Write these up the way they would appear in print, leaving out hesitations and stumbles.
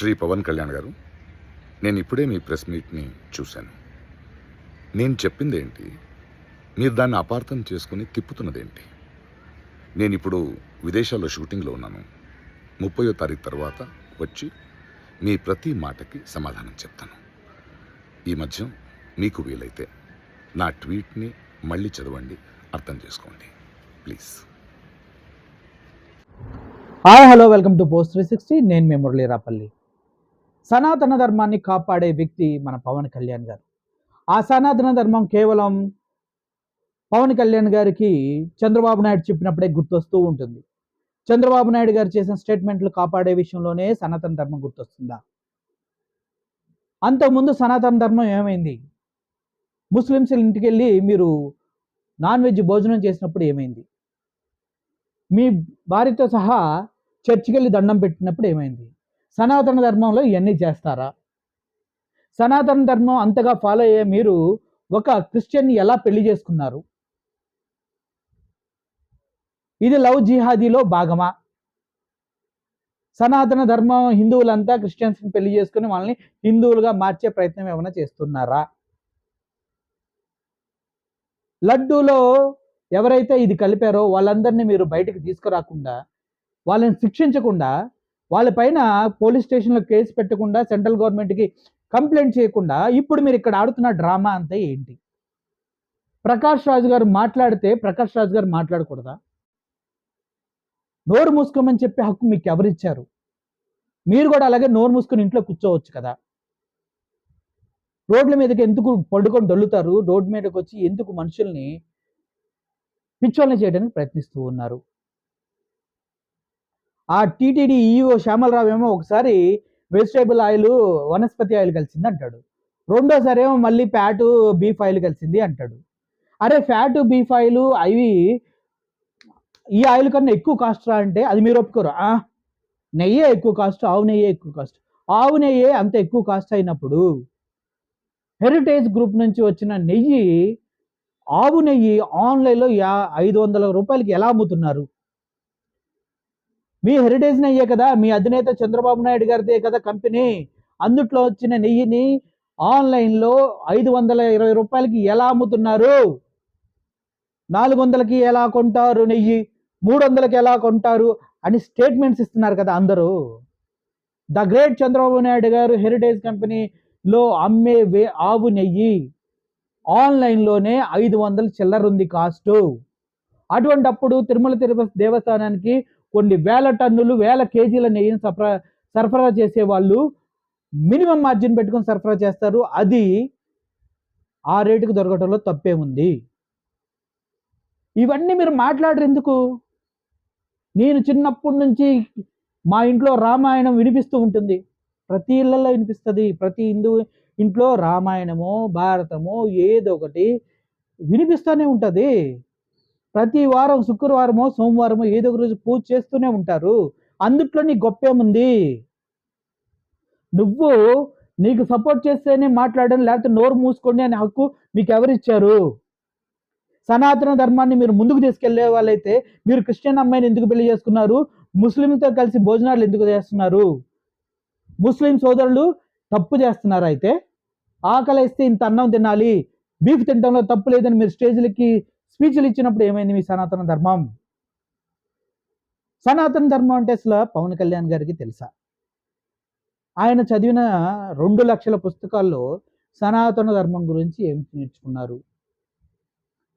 శ్రీ పవన్ కళ్యాణ్ గారు, నేను ఇప్పుడే మీ ప్రెస్ మీట్ని చూశాను. నేను చెప్పిందేంటి, మీరు దాన్ని అపార్థం చేసుకుని తిప్పుతున్నదేంటి? నేను ఇప్పుడు విదేశాల్లో షూటింగ్లో ఉన్నాను. 30వ తారీఖు తర్వాత వచ్చి మీ ప్రతి మాటకి సమాధానం చెప్తాను. ఈ మధ్య మీకు వీలైతే నా ట్వీట్ని మళ్ళీ చదవండి, అర్థం చేసుకోండి please. Hi hello welcome to post 360. నేను మీ మురళీరాపల్లి. సనాతన ధర్మాన్ని కాపాడే వ్యక్తి మన పవన్ కళ్యాణ్ గారు. ఆ సనాతన ధర్మం కేవలం పవన్ కళ్యాణ్ గారికి చంద్రబాబు నాయుడు చెప్పినప్పుడే గుర్తొస్తూ ఉంటుంది. చంద్రబాబు నాయుడు గారు చేసిన స్టేట్మెంట్లు కాపాడే విషయంలోనే సనాతన ధర్మం గుర్తొస్తుందా? అంతకుముందు సనాతన ధర్మం ఏమైంది? ముస్లిమ్స్ ఇంటికి వెళ్ళి మీరు నాన్ వెజ్ భోజనం చేసినప్పుడు ఏమైంది? మీ భార్యతో సహా చర్చికి వెళ్ళి దండం పెట్టినప్పుడు ఏమైంది? సనాతన ధర్మంలో ఇవన్నీ చేస్తారా? సనాతన ధర్మం అంతగా ఫాలో అయ్యే మీరు ఒక క్రిస్టియన్ని ఎలా పెళ్లి చేసుకున్నారు? ఇది లవ్ జిహాదీలో భాగమా? సనాతన ధర్మం హిందువులంతా క్రిస్టియన్స్ని పెళ్లి చేసుకుని వాళ్ళని హిందువులుగా మార్చే ప్రయత్నం ఏమైనా చేస్తున్నారా? లడ్డూలో ఎవరైతే ఇది కలిపారో వాళ్ళందరినీ మీరు బయటకు తీసుకురాకుండా, వాళ్ళని శిక్షించకుండా, వాళ్ళపైన పోలీస్ స్టేషన్లో కేసు పెట్టకుండా, సెంట్రల్ గవర్నమెంట్కి కంప్లైంట్ చేయకుండా ఇప్పుడు మీరు ఇక్కడ ఆడుతున్న డ్రామా అంతా ఏంటి? ప్రకాష్ రాజు గారు మాట్లాడితే ప్రకాష్ రాజు గారు మాట్లాడకూడదా? నోరు మూసుకోమని చెప్పే హక్కు మీకు ఎవరిచ్చారు? మీరు కూడా అలాగే నోరు మూసుకొని ఇంట్లో కూర్చోవచ్చు కదా. రోడ్ల మీదకి ఎందుకు పడుకొని డొల్లుతారు? రోడ్డు మీదకి వచ్చి ఎందుకు మనుషుల్ని పిచ్చోళ్ళని చేయడానికి ప్రయత్నిస్తూ ఉన్నారు? ఆ టీటీడీ ఈఓ శ్యామలరావు ఏమో ఒకసారి వెజిటేబుల్ ఆయిల్ వనస్పతి ఆయిల్ కలిసింది అంటాడు, రెండోసారి ఏమో మళ్ళీ ఫ్యాటు బీఫ్ ఆయిల్ కలిసింది అంటాడు. అరే ఫ్యాటు బీఫ్ ఆయిల్ అవి ఈ ఆయిల్ కన్నా ఎక్కువ కాస్ట్ రా అంటే అది మీరు ఒప్పుకోరు. నెయ్యే ఎక్కువ కాస్ట్, ఆవు నెయ్యే ఎక్కువ కాస్ట్. ఆవు నెయ్యే అంత ఎక్కువ కాస్ట్ అయినప్పుడు హెరిటేజ్ గ్రూప్ నుంచి వచ్చిన నెయ్యి, ఆవు నెయ్యి ఆన్లైన్లో 500 రూపాయలకి ఎలా అమ్ముతున్నారు? మీ హెరిటేజ్ నెయ్యే కదా, మీ అధినేత చంద్రబాబు నాయుడు గారిదే కదా కంపెనీ. అందుట్లో వచ్చిన నెయ్యిని ఆన్లైన్లో 520 రూపాయలకి ఎలా అమ్ముతున్నారు? 400కి ఎలా కొంటారు నెయ్యి, 300కి ఎలా కొంటారు అని స్టేట్మెంట్స్ ఇస్తున్నారు కదా అందరూ. ద గ్రేట్ చంద్రబాబు నాయుడు గారు హెరిటేజ్ కంపెనీలో అమ్మే ఆవు నెయ్యి ఆన్లైన్లోనే 500 చిల్లర ఉంది కాస్ట్. అటువంటప్పుడు తిరుమల తిరుపతి దేవస్థానానికి కొన్ని వేల టన్నులు, వేల కేజీల నెయ్యిని సరఫరా చేసే వాళ్ళు మినిమం మార్జిన్ పెట్టుకొని సరఫరా చేస్తారు. అది ఆ రేటుకు దొరకటంలో తప్పేముంది? ఇవన్నీ మీరు మాట్లాడరు ఎందుకు? నేను చిన్నప్పటి నుంచి మా ఇంట్లో రామాయణం వినిపిస్తూ ఉంటుంది. ప్రతి ఇళ్లలో వినిపిస్తుంది. ప్రతి హిందూ ఇంట్లో రామాయణమో భారతమో ఏదో ఒకటి వినిపిస్తూనే ఉంటుంది. ప్రతి వారం శుక్రవారమో సోమవారమో ఏదో ఒక రోజు పూజ చేస్తూనే ఉంటారు. అందుట్లో నీ గొప్పేముంది? నువ్వు నీకు సపోర్ట్ చేస్తేనే మాట్లాడడం, లేకపోతే నోరు మూసుకోండి అనే హక్కు మీకు ఎవరిచ్చారు? సనాతన ధర్మాన్ని మీరు ముందుకు తీసుకెళ్లే వాళ్ళైతే మీరు క్రిస్టియన్ అమ్మాయిని ఎందుకు పెళ్లి చేసుకున్నారు? ముస్లింతో కలిసి భోజనాలు ఎందుకు చేస్తున్నారు? ముస్లిం సోదరులు తప్పు చేస్తున్నారు. అయితే ఆకలిస్తే ఇంత అన్నం తినాలి, బీఫ్ తినడంలో తప్పు లేదని మీరు స్టేజ్లకి స్పీచ్లు ఇచ్చినప్పుడు ఏమైంది మీ సనాతన ధర్మం? సనాతన ధర్మం అంటే అసలు పవన్ కళ్యాణ్ గారికి తెలుసా? ఆయన చదివిన 2 లక్షల పుస్తకాల్లో సనాతన ధర్మం గురించి ఏం నేర్చుకున్నారు?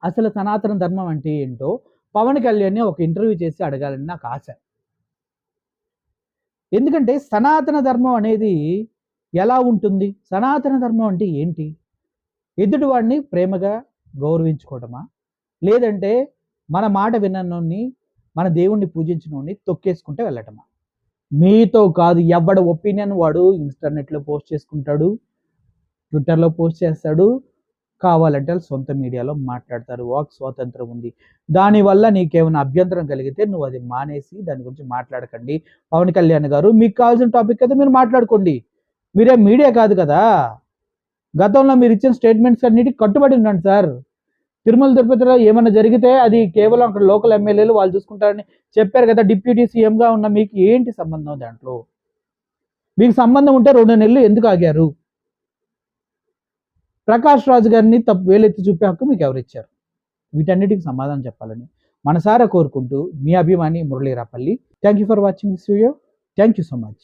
అసలు సనాతన ధర్మం అంటే ఏంటో పవన్ కళ్యాణ్ని ఒక ఇంటర్వ్యూ చేసి అడగాలని నాకు ఆశ. ఎందుకంటే సనాతన ధర్మం అనేది ఎలా ఉంటుంది? సనాతన ధర్మం అంటే ఏంటి? ఎదుటివాడిని ప్రేమగా గౌరవించుకోవటమా, లేదంటే మన మాట విననోడిని, మన దేవుణ్ణి పూజించినోడిని తొక్కేసుకుంటే వెళ్ళటమా? మీతో కాదు, ఎవడ ఒపీనియన్ వాడు ఇంటర్నెట్లో పోస్ట్ చేసుకుంటాడు, ట్విట్టర్లో పోస్ట్ చేస్తాడు, కావాలంటే సొంత మీడియాలో మాట్లాడతారు. వాక్ స్వాతంత్రం ఉంది. దానివల్ల నీకేమైనా అభ్యంతరం కలిగితే నువ్వు అది మానేసి దాని గురించి మాట్లాడకండి. పవన్ కళ్యాణ్ గారు, మీకు కావాల్సిన టాపిక్ అయితే మీరు మాట్లాడుకోండి. మీరే మీడియా కాదు కదా. గతంలో మీరు ఇచ్చిన స్టేట్మెంట్స్ అన్నిటికీ కట్టుబడి ఉండండి సార్. తిరుమల తిరుపతిలో ఏమైనా జరిగితే అది కేవలం అక్కడ లోకల్ ఎమ్మెల్యేలు వాళ్ళు చూసుకుంటారని చెప్పారు కదా. డిప్యూటీ సీఎంగా ఉన్న మీకు ఏంటి సంబంధం దాంట్లో? మీకు సంబంధం ఉంటే 2 నెలలు ఎందుకు ఆగారు? ప్రకాష్ రాజు గారిని వేలెత్తి చూపే హక్కు మీకు ఎవరిచ్చారు? వీటన్నిటికి సమాధానం చెప్పాలని మనసారా కోరుకుంటూ మీ అభిమాని Murali Rapalli. Thank you for watching this video. Thank you so much.